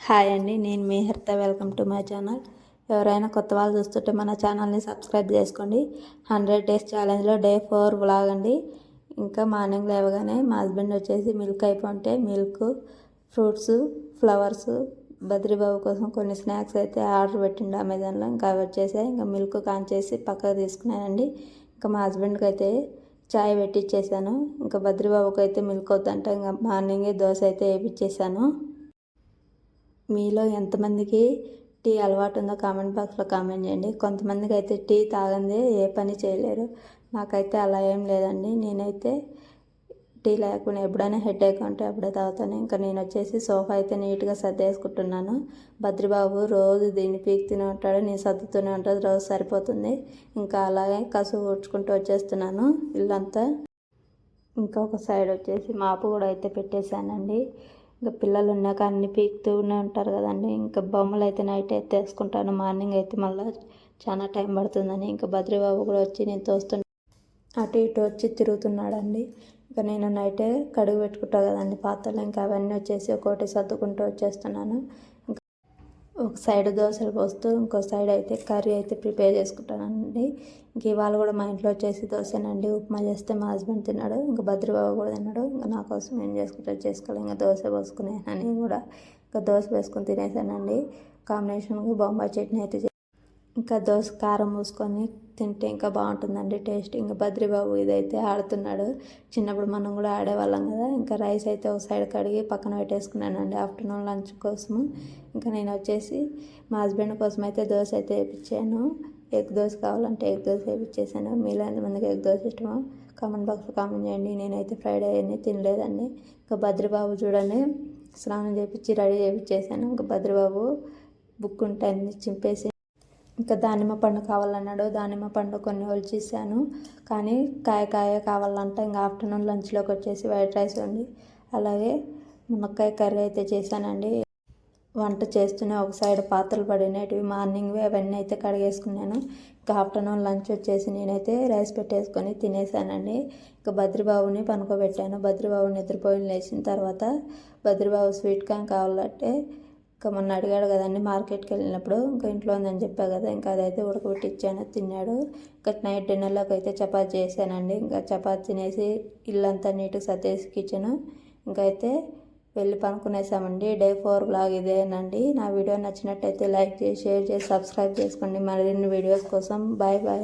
Hi అండి, నేను మీ హరిత. Welcome to my channel. ఎవరైనా కొత్త వాళ్ళు చూస్తుంటే మన ఛానల్ని సబ్స్క్రైబ్ చేసుకోండి. 100 డేస్ ఛాలెంజ్లో డే 4 వ్లాగ్ అండి. ఇంకా మార్నింగ్ లేవగానే మా హస్బెండ్ వచ్చేసి మిల్క్ అయిపోతే మిల్క్, ఫ్రూట్స్, ఫ్లవర్స్, బద్రీబాబు కోసం కొన్ని స్నాక్స్ అయితే ఆర్డర్ పెట్టిండు అమెజాన్లో. ఇంకా అవి వచ్చేసాయి. ఇంకా మిల్క్ కాన్ చేసి పక్కకు తీసుకున్నానండి. ఇంకా మా హస్బెండ్కి అయితే చాయ్ పెట్టిచ్చేసాను. ఇంకా బద్రీబాబుకి అయితే మిల్క్ వద్దంటే ఇంకా మార్నింగే దోశ అయితే వేయించేసాను. మీలో ఎంతమందికి టీ అలవాటు ఉందో కామెంట్ బాక్స్లో కామెంట్ చేయండి. కొంతమందికి అయితే టీ తాగందే ఏ పని చేయలేరు. నాకైతే అలా ఏం లేదండి. నేనైతే టీ లేకుండా ఎప్పుడైనా హెడేక్ ఉంటే అప్పుడే తాగుతాను. ఇంకా నేను వచ్చేసి సోఫా అయితే నీట్గా సర్దేసుకుంటున్నాను. బద్రిబాబు రోజు దీన్ని పీకుతూనే ఉంటాడు, నేను సర్దుతూనే ఉంటాడు, రోజు సరిపోతుంది. ఇంకా అలాగే కసువు ఊడ్చుకుంటూ వచ్చేస్తున్నాను ఇల్లంతా. ఇంకొక సైడ్ వచ్చేసి మాపు కూడా అయితే పెట్టేశానండి. ఇంకా పిల్లలు ఉన్నాక అన్ని పీకుతూనే ఉంటారు కదండి. ఇంకా బొమ్మలు అయితే నైట్ అయితే వేసుకుంటాను. మార్నింగ్ అయితే మళ్ళీ చాలా టైం పడుతుందని ఇంకా బద్రీబాబు కూడా వచ్చి నేను తోస్తుంటే అటు ఇటు వచ్చి తిరుగుతున్నాడండి. ఇంకా నేను నైటే కడుగు పెట్టుకుంటా కదండి పాత్రలు. ఇంకా అవన్నీ వచ్చేసి ఒక్కొక్కటి సర్దుకుంటూ వచ్చేస్తున్నాను. ఒక సైడ్ దోశలు పోస్తూ ఇంకో సైడ్ అయితే కర్రీ అయితే ప్రిపేర్ చేసుకుంటానండి. ఇంక ఇవాళ కూడా మా ఇంట్లో వచ్చేసి దోశనండి. ఉప్మా చేస్తే మా హస్బెండ్ తిన్నాడు, ఇంకా బద్రీబాబు కూడా తిన్నాడు. ఇంకా నా కోసం ఏం చేసుకోవాలి. ఇంకా దోశ పోసుకునేసాను. నేను కూడా ఇంకా దోశ వేసుకొని తినేసానండి. కాంబినేషన్గా బొంబాయి చట్నీ అయితే ఇంకా దోశ కారం మూసుకొని తింటే ఇంకా బాగుంటుందండి టేస్ట్. ఇంకా బద్రీబాబు ఇదైతే ఆడుతున్నాడు. చిన్నప్పుడు మనం కూడా ఆడేవాళ్ళం కదా. ఇంకా రైస్ అయితే ఒక సైడ్ కడిగి పక్కన పెట్టేసుకున్నానండి ఆఫ్టర్నూన్ లంచ్ కోసము. ఇంకా నేను వచ్చేసి మా హస్బెండ్ కోసం అయితే దోశ అయితే వేయించాను. ఎగ్ దోశ కావాలంటే ఎగ్ దోశ వేయించేసాను. మీలో ఎంతమందికి ఎగ్ దోశ ఇష్టమో కామెంట్ బాక్స్లో కామెంట్ చేయండి. నేనైతే ఫ్రైడే అన్నీ తినలేదండి. ఇంకా బద్రీబాబు చూడండి స్నానం చేయించి రెడీ చేయించేసాను. ఇంకా బద్రీబాబు బుక్ ఉంటే అన్ని చింపేసి ఇంకా దానిమ్మ పండు కావాలన్నాడు. దానిమ్మ పండు కొన్ని ఒలిచేసాను. కానీ కాయ కావాలంటే ఇంకా ఆఫ్టర్నూన్ లంచ్లోకి వచ్చేసి వైట్ రైస్ ఉంది, అలాగే మునక్కాయ కర్రీ అయితే చేశానండి. వంట చేస్తూనే ఒక సైడ్ పాత్రలు పడినవి మార్నింగ్వి అవన్నీ అయితే కడిగేసుకున్నాను. ఇంకా ఆఫ్టర్నూన్ లంచ్ వచ్చేసి నేనైతే రైస్ పెట్టేసుకొని తినేసానండి. ఇంకా బద్రీబాబుని పనుకోబెట్టాను. బద్రీబాబు నిద్రపోయి లేచిన తర్వాత బద్రీబాబు స్వీట్ కార్న్ కావాలంటే ఇంకా మొన్న అడిగాడు కదండి మార్కెట్కి వెళ్ళినప్పుడు. ఇంకా ఇంట్లో ఉందని చెప్పా కదా, ఇంకా అదైతే ఉడకబెట్టి ఇచ్చాను, తిన్నాడు. ఇంకా నైట్ డిన్నర్లోకి అయితే చపాతీ చేశానండి. ఇంకా చపాతీ తినేసి ఇల్లంతా నీట్గా సర్దేసి కిచెను ఇంకా అయితే వెళ్ళి పనుకునేసామండి. డే 4 వ్లాగ్ ఇదేనండి. నా వీడియో నచ్చినట్టయితే లైక్ చేసి, షేర్ చేసి, సబ్స్క్రైబ్ చేసుకోండి మరిన్ని వీడియోస్ కోసం. Bye bye.